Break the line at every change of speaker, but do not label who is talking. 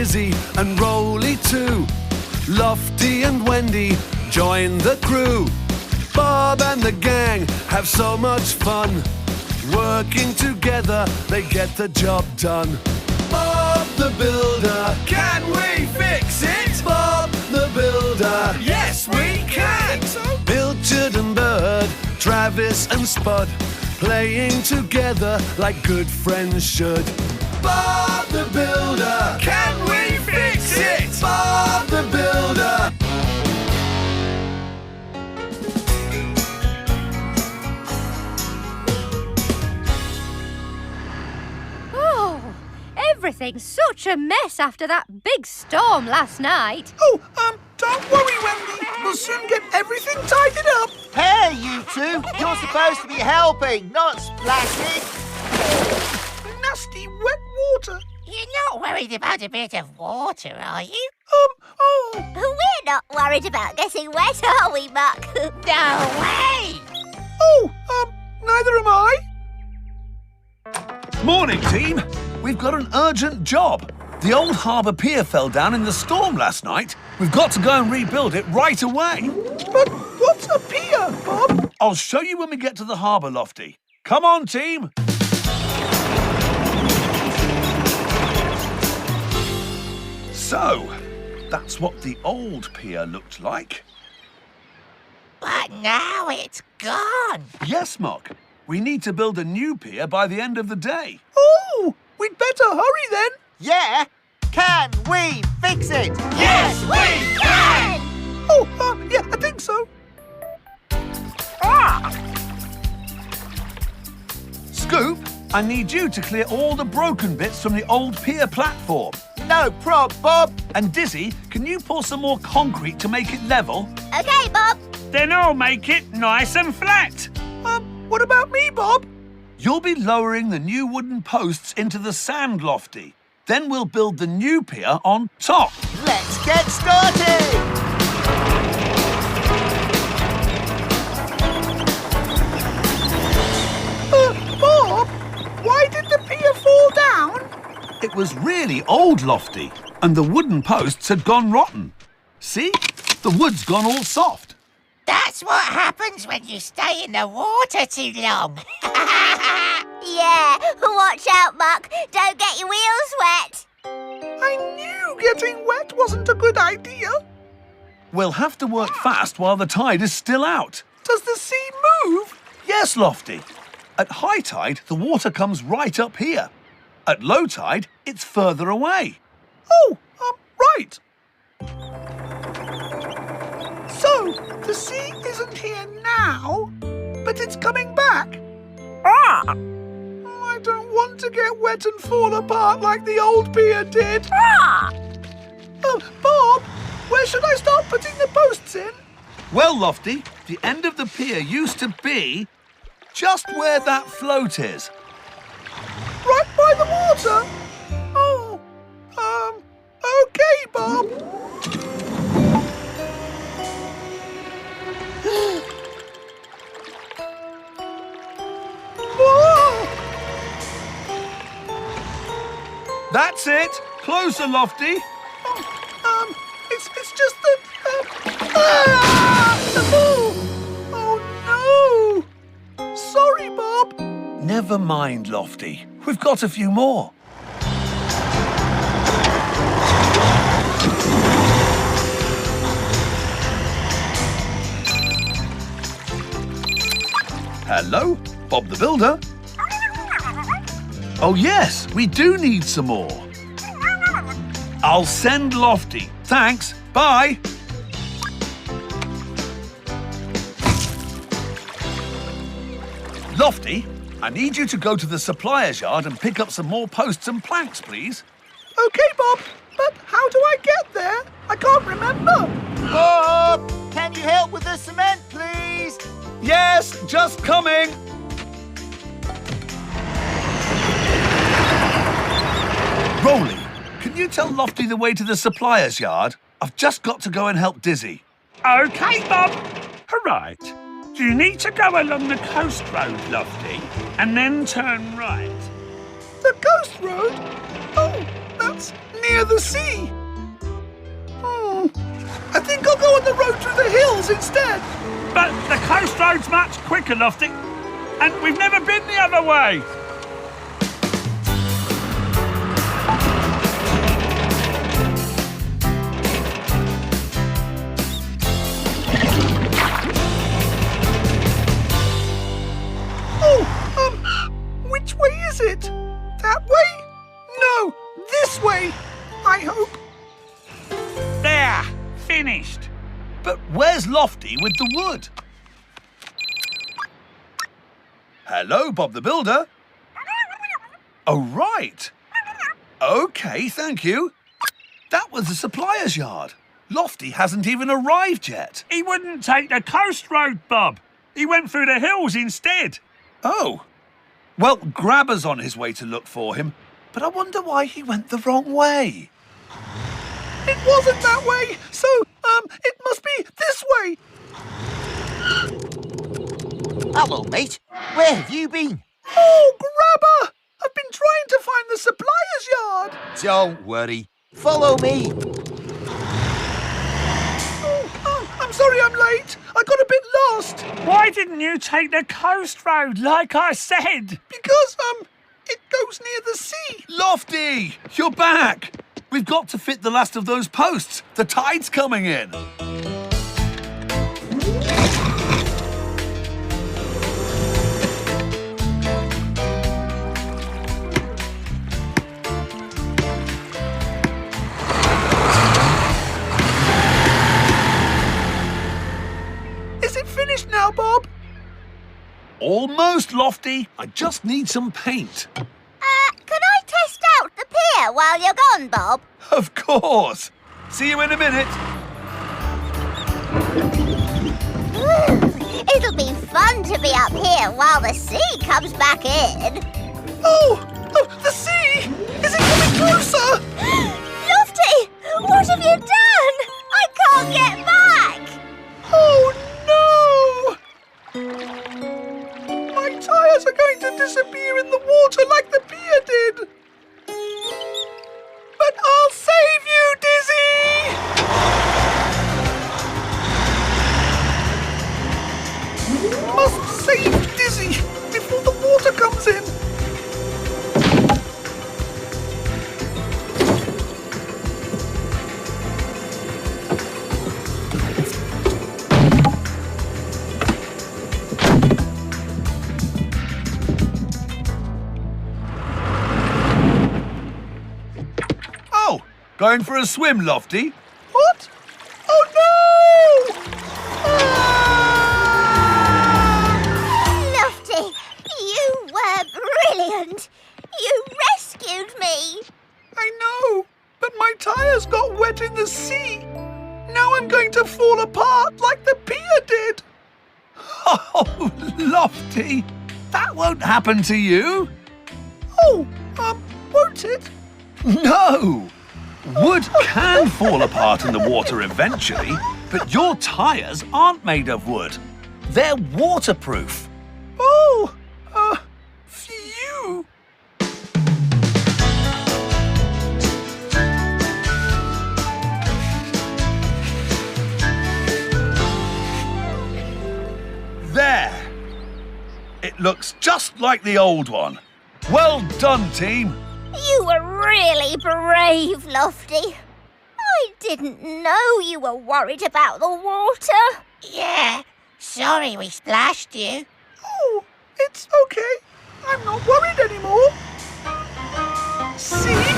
Dizzy and Rolly too. Lofty and Wendy join the crew. Bob and the gang have so much fun. Working together, they get the job done. Bob the Builder, can we fix it? Bob the Builder, yes we can! Pilchard and Bird, Travis and Spud, playing together like good friends should. Bob the Builder, can we fix it? Bob the Builder.
Everything's such a mess after that big storm last night.
Oh, don't worry, Wendy. We'll soon get everything tidied up.
Hey, you two! You're supposed to be helping, not splashing.
Nasty wet water.
You're not worried about a bit of water, are you?
We're not worried about getting wet, are we, Muck?
No way!
Neither am I.
Morning, team. We've got an urgent job. The old harbour pier fell down in the storm last night. We've got to go and rebuild it right away.
But what's a pier, Bob?
I'll show you when we get to the harbour, Lofty. Come on, team. So, that's what the old pier looked like.
But now it's gone.
Yes, Mock. We need to build a new pier by the end of the day.
Oh, we'd better hurry then.
Yeah? Can we fix it?
Yes, we can!
Yeah, I think so.
Scoop, I need you to clear all the broken bits from the old pier platform.
No prob, Bob.
And Dizzy, can you pour some more concrete to make it level?
OK, Bob.
Then I'll make it nice and flat.
What about me, Bob?
You'll be lowering the new wooden posts into the sand, Lofty. Then we'll build the new pier on top.
Let's get started.
Bob, why did the pier fall down?
It was really old, Lofty, and the wooden posts had gone rotten. See? The wood's gone all soft.
That's what happens when you stay in the water too long.
Yeah, watch out, Muck. Don't get your wheels wet.
I knew getting wet wasn't a good idea.
We'll have to work fast while the tide is still out.
Does the sea move?
Yes, Lofty. At high tide, the water comes right up here. At low tide, it's further away.
Oh, right. So, the sea isn't here now, but it's coming back. I don't want to get wet and fall apart like the old pier did. Bob, where should I start putting the posts in?
Well, Lofty, the end of the pier used to be just where that float is.
Right by the water? OK, Bob.
That's it. Closer, Lofty.
It's just that... Oh, no! Sorry, Bob.
Never mind, Lofty. We've got a few more. Hello, Bob the Builder. Oh, yes, we do need some more. I'll send Lofty. Thanks. Bye. Lofty, I need you to go to the supplier's yard and pick up some more posts and planks, please.
OK, Bob, but how do I get there? I can't remember.
Bob, can you help with the cement, please?
Yes, just coming. Rolly, can you tell Lofty the way to the supplier's yard? I've just got to go and help Dizzy.
OK, Bob. Right. You need to go along the coast road, Lofty, and then turn right.
The coast road? Oh, parts near the sea. I think I'll go on the road through the hills instead.
But the coast road's much quicker, Lofty. And we've never been the other way.
Which way is it? That way? No, this way, I hope.
There, finished.
But where's Lofty with the wood? Hello, Bob the Builder. Oh, right. OK, thank you. That was the supplier's yard. Lofty hasn't even arrived yet.
He wouldn't take the coast road, Bob. He went through the hills instead.
Oh. Well, Grabber's on his way to look for him, but I wonder why he went the wrong way.
It wasn't that way, so, it must be this way.
Hello, mate. Where have you been?
Oh, Grabber! I've been trying to find the supplier's yard.
Don't worry. Follow me.
Oh, I'm sorry I'm late. I got a bit lost.
Why didn't you take the coast road like I said?
Because, it goes near the sea.
Lofty, you're back. We've got to fit the last of those posts. The tide's coming in.
Is it finished now, Bob?
Almost, Lofty. I just need some paint.
Can I test out the pier while you're gone, Bob?
Of course. See you in a minute.
It'll be fun to be up here while the sea comes back in.
Oh, the sea! Is it coming closer?
Lofty, what have you done? I can't get back.
Oh, no! My tyres are going to disappear in the water like the pier did. But I'll save you, Dizzy! Must save Dizzy before the water comes in.
Oh, going for a swim, Lofty?
What? Oh, no!
Lofty, you were brilliant. You rescued me.
I know, but my tyres got wet in the sea. Now I'm going to fall apart like the pier did.
Oh, Lofty, that won't happen to you.
Oh, won't it?
No. Wood can fall apart in the water eventually, but your tyres aren't made of wood. They're waterproof.
Oh, phew.
There. It looks just like the old one. Well done, team.
You were really brave, Lofty. I didn't know you were worried about the water.
Yeah, sorry we splashed you.
Oh, it's okay. I'm not worried anymore. See?